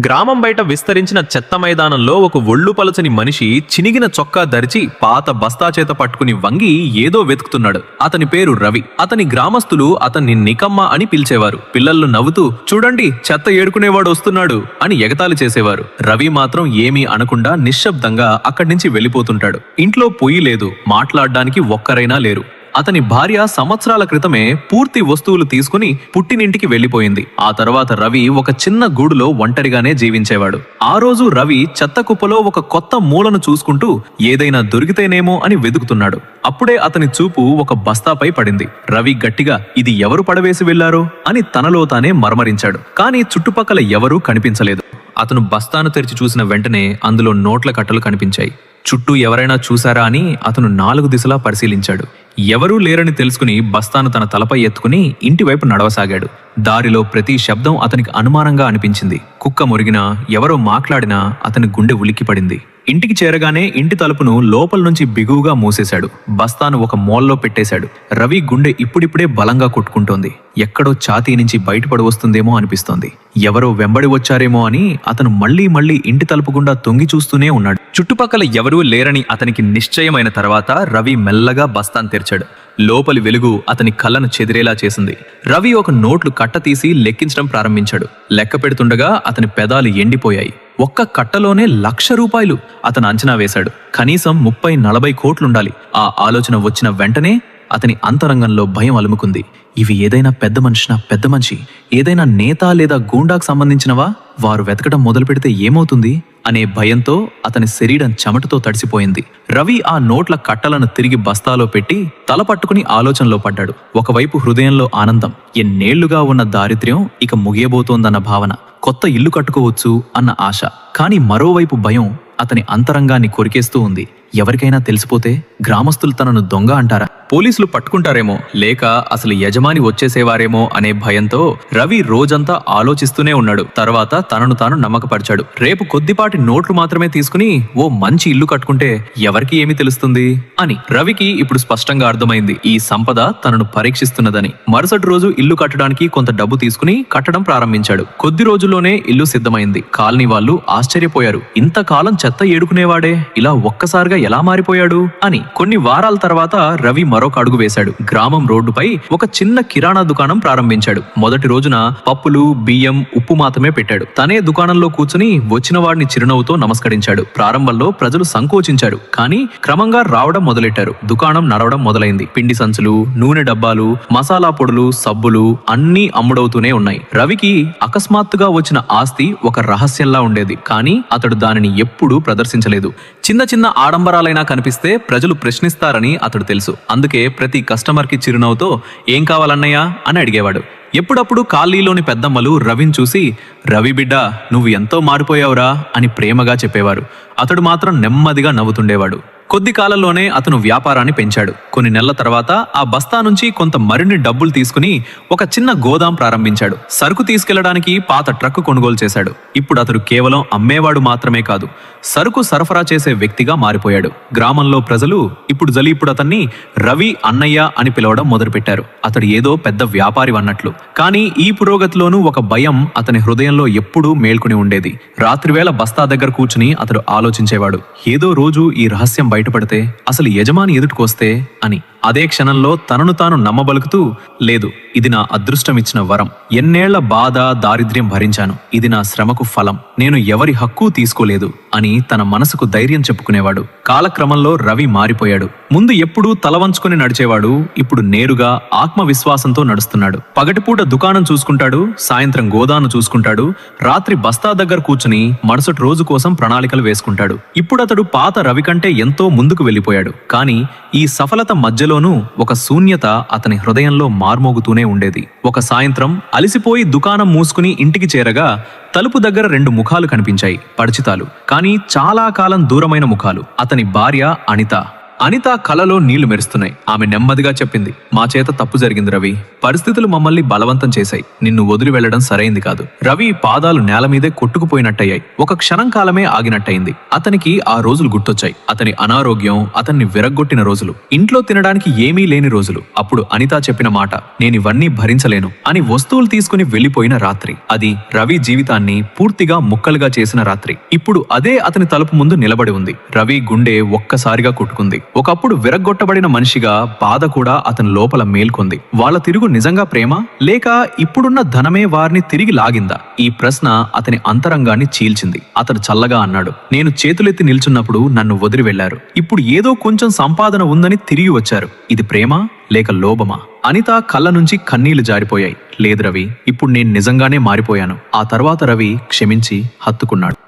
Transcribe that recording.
గ్రామం బయట విస్తరించిన చెత్త మైదానంలో ఒక ఒళ్ళు పలచని మనిషి చినిగిన చొక్కా ధరించి పాత బస్తా చేత పట్టుకుని వంగి ఏదో వెతుకుతున్నాడు. అతని పేరు రవి. అతని గ్రామస్తులు అతన్ని నికమ్మ అని పిలిచేవారు. పిల్లలు నవ్వుతూ చూడండి చెత్త ఏడుకునేవాడు వస్తున్నాడు అని ఎగతాళి చేసేవారు. రవి మాత్రం ఏమీ అనకుండా నిశ్శబ్దంగా అక్కడి నుంచి వెళ్ళిపోతుంటాడు. ఇంట్లో పొయ్యి లేదు, మాట్లాడడానికి ఒక్కరైనా లేరు. అతని భార్య సంవత్సరాల క్రితమే పూర్తి వస్తువులు తీసుకుని పుట్టినింటికి వెళ్లిపోయింది. ఆ తర్వాత రవి ఒక చిన్న గూడులో ఒంటరిగానే జీవించేవాడు. ఆ రోజు రవి చెత్త కుప్పలో ఒక కొత్త మూలను చూసుకుంటూ ఏదైనా దొరికితేనేమో అని వెతుకుతున్నాడు. అప్పుడే అతని చూపు ఒక బస్తాపై పడింది. రవి గట్టిగా ఇది ఎవరు పడవేసి వెళ్లారో అని తనలో తానే మర్మరించాడు. కానీ చుట్టుపక్కల ఎవరూ కనిపించలేదు. అతను బస్తాను తెరిచి చూసిన వెంటనే అందులో నోట్ల కట్టలు కనిపించాయి. చుట్టూ ఎవరైనా చూశారా అని అతను 4 దిశలా పరిశీలించాడు. ఎవరూ లేరని తెలుసుకుని బస్తాను తన తలపై ఎత్తుకుని ఇంటివైపు నడవసాగాడు. దారిలో ప్రతి శబ్దం అతనికి అనుమానంగా అనిపించింది. కుక్క మురిగినా, ఎవరో మాట్లాడినా అతని గుండె ఉలిక్కిపడింది. ఇంటికి చేరగానే ఇంటి తలుపును లోపల నుంచి బిగువుగా మూసేశాడు. బస్తాను ఒక మూలలో పెట్టేశాడు. రవి గుండె ఇప్పుడిప్పుడే బలంగా కొట్టుకుంటోంది. ఎక్కడో ఛాతీ నుంచి బయటపడి వస్తుందేమో అనిపిస్తోంది. ఎవరో వెంబడి వచ్చారేమో అని అతను మళ్లీ ఇంటి తలుపు గుండా తొంగి చూస్తూనే ఉన్నాడు. చుట్టుపక్కల ఎవరూ లేరని అతనికి నిశ్చయమైన తర్వాత రవి మెల్లగా బస్తాను తెరిచాడు. లోపలి వెలుగు అతని కళ్ళను చెదిరేలా చేసింది. రవి ఒక నోట్లు కట్ట తీసి లెక్కించడం ప్రారంభించాడు. లెక్క పెడుతుండగా అతని పెదాలు ఎండిపోయాయి. ఒక్క కట్టలోనే 1,00,000 రూపాయలు అతను అంచనా వేశాడు. కనీసం 30-40 కోట్లుండాలి. ఆ ఆలోచన వచ్చిన వెంటనే అతని అంతరంగంలో భయం అలుముకుంది. ఇవి ఏదైనా పెద్ద మనిషి, ఏదైనా నేత లేదా గూండాకు సంబంధించినవా? వారు వెతకడం మొదలు పెడితే ఏమవుతుంది అనే భయంతో అతని శరీరం చెమటతో తడిసిపోయింది. రవి ఆ నోట్ల కట్టలను తిరిగి బస్తాలో పెట్టి తల పట్టుకుని ఆలోచనలో పడ్డాడు. ఒకవైపు హృదయంలో ఆనందం, ఎన్నేళ్లుగా ఉన్న దారిద్ర్యం ఇక ముగియబోతోందన్న భావన, కొత్త ఇల్లు కట్టుకోవచ్చు అన్న ఆశ. కానీ మరోవైపు భయం అతని అంతరంగాన్ని కొరికేస్తూ ఉంది. ఎవరికైనా తెలిసిపోతే గ్రామస్తులు తనను దొంగ అంటారా? పోలీసులు పట్టుకుంటారేమో, లేక అసలు యజమాని వచ్చేసేవారేమో అనే భయంతో రవి రోజంతా ఆలోచిస్తూనే ఉన్నాడు. తర్వాత తనను తాను నమ్మకపరిచాడు. రేపు కొద్దిపాటి నోట్లు మాత్రమే తీసుకుని ఓ మంచి ఇల్లు కట్టుకుంటే ఎవరికి ఏమి తెలుస్తుంది అని. రవికి ఇప్పుడు స్పష్టంగా అర్థమైంది, ఈ సంపద తనను పరీక్షిస్తున్నదని. మరుసటి రోజు ఇల్లు కట్టడానికి కొంత డబ్బు తీసుకుని కట్టడం ప్రారంభించాడు. కొద్ది రోజుల్లోనే ఇల్లు సిద్ధమైంది. కాలనీ వాళ్ళు ఆశ్చర్యపోయారు. ఇంతకాలం చెత్త ఏడుకునేవాడే ఇలా ఒక్కసారిగా ఎలా మారిపోయాడు అని. కొన్ని వారాల తర్వాత రవి మరొక అడుగు వేశాడు. గ్రామం రోడ్డుపై ఒక చిన్న కిరాణా దుకాణం ప్రారంభించాడు. మొదటి రోజున పప్పులు, బియ్యం, ఉప్పు మాత్రమే పెట్టాడు. తనే దుకాణంలో కూర్చుని వచ్చిన వాడిని చిరునవ్వుతో నమస్కరించాడు. ప్రారంభంలో ప్రజలు సంకోచించారు, కానీ క్రమంగా రావడం మొదలెట్టారు. దుకాణం నడవడం మొదలైంది. పిండి సంచులు, నూనె డబ్బాలు, మసాలా పొడులు, సబ్బులు అన్నీ అమ్ముడవుతూనే ఉన్నాయి. రవికి అకస్మాత్తుగా వచ్చిన ఆస్తి ఒక రహస్యంలా ఉండేది, కానీ అతడు దానిని ఎప్పుడూ ప్రదర్శించలేదు. చిన్న చిన్న ఆడంబరాలైనా కనిపిస్తే ప్రజలు ప్రశ్నిస్తారని అతడు తెలుసు. అందుకే ప్రతి కస్టమర్కి చిరునవ్వుతో ఏం కావాలన్నయ్యా అని అడిగేవాడు. ఎప్పుడప్పుడు కాలనీలోని పెద్దమ్మలు రవిని చూసి రవి బిడ్డ నువ్వు ఎంతో మారిపోయావురా అని ప్రేమగా చెప్పేవారు. అతడు మాత్రం నెమ్మదిగా నవ్వుతుండేవాడు. కొద్ది కాలంలోనే అతను వ్యాపారాన్ని పెంచాడు. కొన్ని నెలల తర్వాత ఆ బస్తా నుంచి కొంత మరిన్ని డబ్బులు తీసుకుని ఒక చిన్న గోదాం ప్రారంభించాడు. సరుకు తీసుకెళ్లడానికి పాత ట్రక్ కొనుగోలు చేశాడు. ఇప్పుడు అతడు కేవలం అమ్మేవాడు మాత్రమే కాదు, సరుకు సరఫరా చేసే వ్యక్తిగా మారిపోయాడు. గ్రామంలో ప్రజలు ఇప్పుడు అతన్ని రవి అన్నయ్య అని పిలవడం మొదలుపెట్టారు. అతడు ఏదో పెద్ద వ్యాపారి అన్నట్లు. కానీ ఈ పురోగతిలోనూ ఒక భయం అతని హృదయంలో ఎప్పుడూ మేల్కొని ఉండేది. రాత్రివేళ బస్తా దగ్గర కూర్చుని అతడు ఆలోచించేవాడు, ఏదో రోజు ఈ రహస్యం బయటపడితే, అసలు యజమాని ఎదుటికొస్తే అని. అదే క్షణంలో తనను తాను నమ్మబలుకుతూ, లేదు, ఇది నా అదృష్టమిచ్చిన వరం. ఎన్నేళ్ల బాధ, దారిద్ర్యం భరించాను. ఇది నా శ్రమకు ఫలం. నేను ఎవరి హక్కు తీసుకోలేదు అని తన మనసుకు ధైర్యం చెప్పుకునేవాడు. కాలక్రమంలో రవి మారిపోయాడు. ముందు ఎప్పుడూ తలవంచుకొని నడిచేవాడు. ఇప్పుడు నేరుగా ఆత్మవిశ్వాసంతో నడుస్తున్నాడు. పగటిపూట దుకాణం చూసుకుంటాడు, సాయంత్రం గోదాను చూసుకుంటాడు, రాత్రి బస్తా దగ్గర కూర్చుని మరుసటి రోజు కోసం ప్రణాళికలు వేసుకుంటాడు. ఇప్పుడు అతడు పాత రవి కంటే ఎంతో ముందుకు వెళ్ళిపోయాడు. కానీ ఈ సఫలత మధ్యలోనూ ఒక శూన్యత అతని హృదయంలో మార్మోగుతూనే ఉండేది. ఒక సాయంత్రం అలిసిపోయి దుకాణం మూసుకుని ఇంటికి చేరగా తలుపు దగ్గర 2 ముఖాలు కనిపించాయి. పరిచితాలు, కానీ చాలా కాలం దూరమైన ముఖాలు. అతని భార్య అనిత, అనిత కలలో నీళ్లు మెరుస్తున్నాయి. ఆమె నెమ్మదిగా చెప్పింది, మా చేత తప్పు జరిగింది రవి. పరిస్థితులు మమ్మల్ని బలవంతం చేశాయి. నిన్ను వదిలి వెళ్లడం సరైంది కాదు. రవి పాదాలు నేల మీదే కొట్టుకుపోయినట్టయ్యాయి. ఒక క్షణం కాలమే ఆగినట్టయింది. అతనికి ఆ రోజులు గుర్తొచ్చాయి. అతని అనారోగ్యం అతన్ని విరగ్గొట్టిన రోజులు, ఇంట్లో తినడానికి ఏమీ లేని రోజులు. అప్పుడు అనిత చెప్పిన మాట, నేనివన్నీ భరించలేను అని వస్తువులు తీసుకుని వెళ్లిపోయిన రాత్రి. అది రవి జీవితాన్ని పూర్తిగా ముక్కలుగా చేసిన రాత్రి. ఇప్పుడు అదే అతని తలుపు ముందు నిలబడి ఉంది. రవి గుండె ఒక్కసారిగా కొట్టుకుంది. ఒకప్పుడు విరగ్గొట్టబడిన మనిషిగా బాధ కూడా అతని లోపల మేల్కొంది. వాళ్ళ తిరుగు నిజంగా ప్రేమ, లేక ఇప్పుడున్న ధనమే వారిని తిరిగి లాగిందా? ఈ ప్రశ్న అతని అంతరంగాన్ని చీల్చింది. అతడు చల్లగా అన్నాడు, నేను చేతులెత్తి నిల్చున్నప్పుడు నన్ను వదిలి వెళ్లారు. ఇప్పుడు ఏదో కొంచెం సంపాదన ఉందని తిరిగి వచ్చారు. ఇది ప్రేమ లేక లోభమా? అనిత కళ్ళ నుంచి కన్నీళ్లు జారిపోయాయి. లేదు రవి, ఇప్పుడు నేను నిజంగానే మారిపోయాను. ఆ తర్వాత రవి క్షమించి హత్తుకున్నాడు.